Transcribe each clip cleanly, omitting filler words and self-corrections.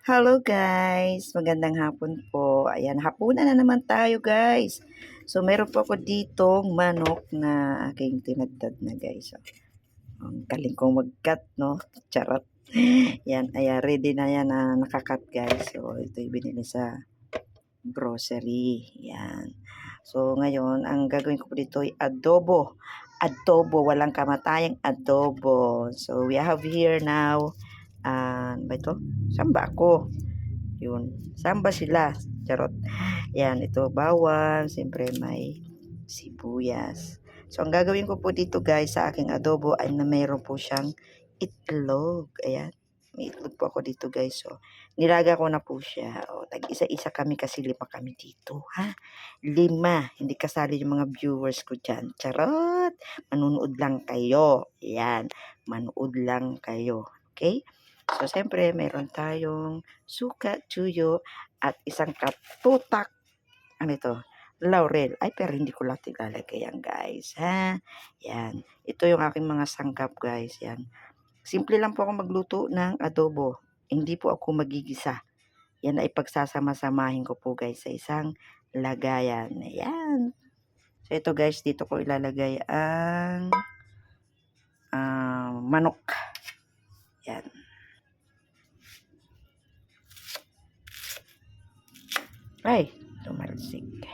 Hello guys, magandang hapon po. Ayan, hapunan na naman tayo guys. So meron po ako ditong manok na aking tinadtad na guys. So, ang galing kong mag-cut, no? Charot. Yan, ayan, ready na yan na nakakat guys. So ito yung binili sa grocery. Yan. So ngayon, ang gagawin ko po dito ay adobo. Adobo, walang kamatayang adobo. So we have here now, ba ito? Samba ako. Yun. Samba sila. Charot. Yan, ito bawang. Siyempre may sibuyas. So, ang gagawin ko po dito guys sa aking adobo ay na mayroon po siyang itlog. Ayan. May itlog po ako dito guys. So, nilaga ko na po siya. O, tag-isa-isa kami kasi 5 kami dito. Ha? 5. Hindi kasali yung mga viewers ko dyan. Charot. Manunood lang kayo. Ayan. Manood lang kayo. Okay? So, siyempre, meron tayong suka, tuyo, at isang katutak. Ano ito? Laurel. Ay, pero hindi ko lahat ilalagay yan, guys. Ha? Yan. Ito yung aking mga sangkap, guys. Yan. Simple lang po ako magluto ng adobo. Hindi po ako magigisa. Yan ay pagsasama-samahin ko po, guys, sa isang lagayan. Ayan. So, ito, guys, dito ko ilalagay ang manok. Yan. Ay, tumalsik.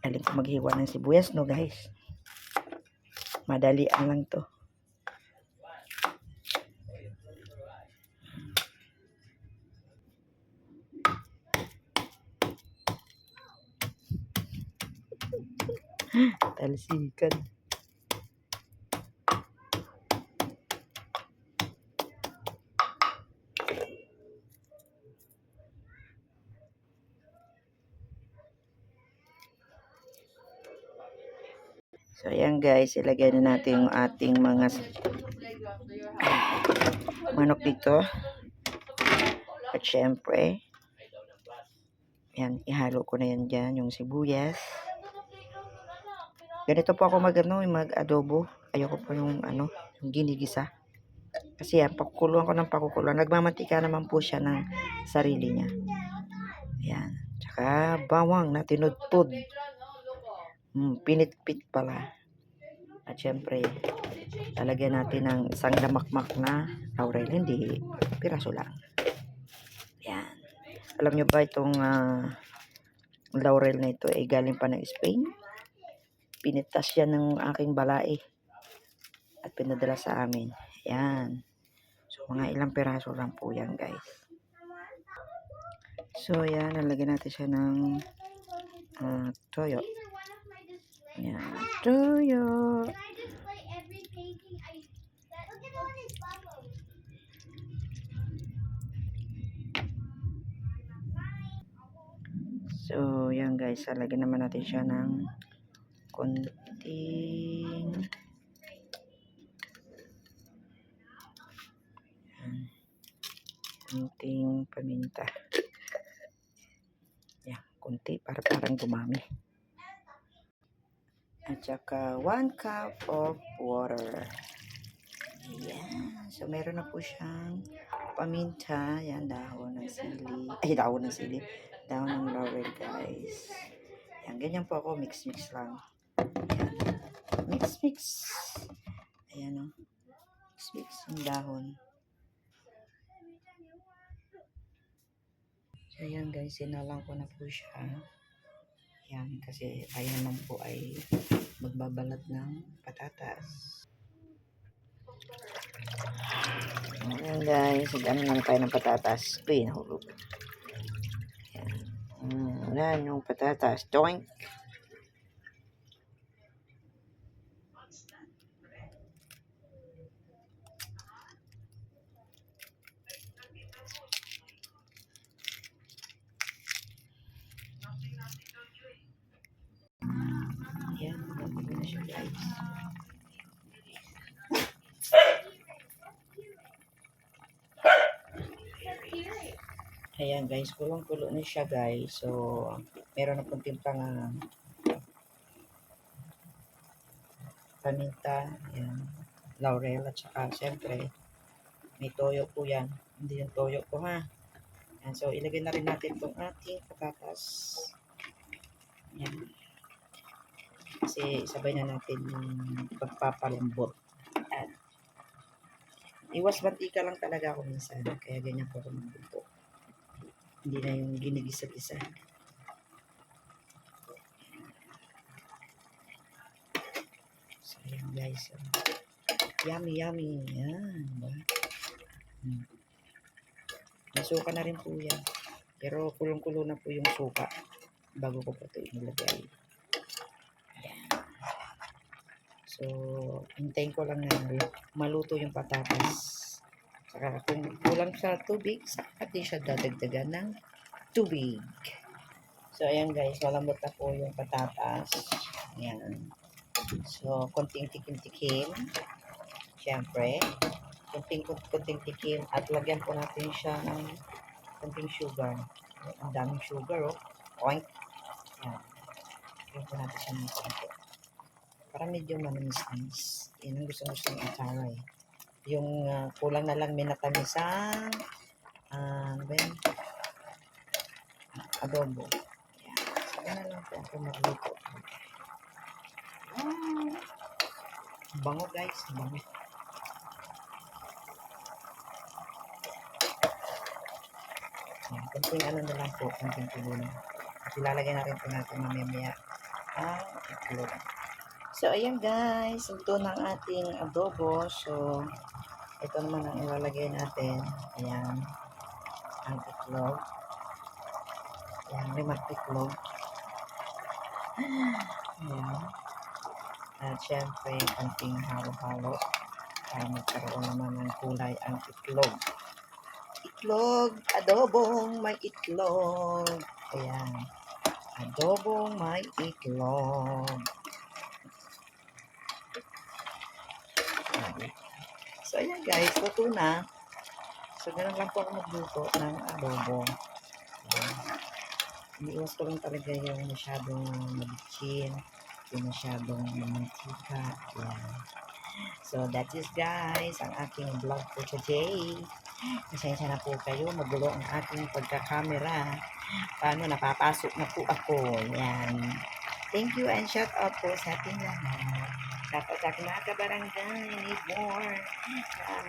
Galing ko maghiwa ng sibuyas, no, guys. Madalian lang to. Talsikan. So, ayan guys, ilagay na natin yung ating mga manok dito. At syempre, yan, ihalo ko na yan dyan, yung sibuyas. Ganito po ako mag-adobo. Ayoko po yung, yung ginigisa. Kasi yan, pakukuluan ko ng pakukuluan. Nagmamantika naman po siya ng sarili niya. Yan. Tsaka, bawang na tinudtod. Pinit-pit pala. At syempre, talagyan natin ng isang damakmak na laurel. Hindi, piraso lang. Yan. Alam nyo ba itong laurel na ito ay galing pa ng Spain? Pinitas yan ng aking balai at pinadala sa amin. Yan. So, mga ilang piraso lang po yan, guys. So, yan. Nalagyan natin siya ng toyo. Yan. Toyo. So, yan guys. Lagyan naman natin siya ng konting paminta. Yan. Kunti para parang gumami. At saka 1 cup of water. Ayan. So, meron na po siyang paminta. Yan, dahon ng sili. Ay, dahon ng sili. Dahon ng laurel, guys. Yan, ganyan po ako. Mix-mix lang. Ayan. Mix-mix. Ayan, o. Mix-mix yung dahon. So, ayan, guys. Sinalang ko na po siya. Yan, kasi tayo naman po ay magbabalat ng patatas. Ayan guys, ano naman tayo ng patatas. Uy, nahulog. Ayan. Ayan yung patatas. Doink! Ayan, nagpapagod na siya guys. Ayan guys, kulong-kulo na siya guys. So, meron na pong timpang paminta, ayan, laurel at saka siyempre may toyo po yan. Hindi yung toyo ko ha. Yan. So, ilagay na rin natin itong ating patatas. Yan. Kasi sabay na natin yung pagpapalambot. Yan. Iwas mantika lang talaga ako minsan. Kaya ganyan po ako magluto. Hindi na yung ginigisa-gisa. So, yan guys. Yummy, yummy. Yan. May suka na rin po yan. Pero kulong-kulo na po yung suka bago ko po ito inilagay. Ayan. So, hintayin ko lang na maluto yung patatas. Saka kung kulang sa tubig, saka di siya dadagdagan ng tubig. So, ayan guys, malambot na po yung patatas. Ayan. So, konting tikim-tikim. Siyempre, konting tikim at lagyan po natin siya ng konting sugar. Ang daming sugar, oh. Oink. Yan. Lagyan po natin siya ng konti. Para medyo manamis-namis. Yan ang gusto-gusto ng atsara, eh. Yung kulang na lang minatamisang ano ba yun? Adobo. Yan. Saka na lang po ako magluto. Bango guys. Bango. Yan. Kunting ano na lang po. Kunting tulo. At ilalagay na rin po natin mamaya ang itlog. So, ayan guys. Ito ng ating adobo. So, ito naman ang ilalagay natin. Ayan. Ang itlog. Ayan. 5 itlog. Ayan. At syempre, konting halo-halo. Para magkaroon naman ng kulay ang itlog. Itlog. Adobong may itlog. Ayan. Adobong may itlog. So, ayan guys, luto na. So, ganun lang po ako magluto ng adobo. Iniiwas ko lang talaga yung masyadong mabitsin, yung masyadong mantika. Ayan. So, that is guys, ang aking vlog for today. Pasensya na po kayo, magulo ang aking pagkakamera. Paano, napapasok na po ako. Ayan. Thank you and shout out po sa ating lahat. Dapat sa aking mga kabarangay, neighbor,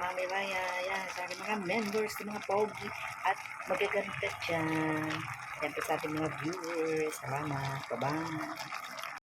Mami Raya, yan, sa aking mga members, sa mga pogi, at magaganda dyan. Yan po sa ating mga viewers. Salamat. Bye-bye.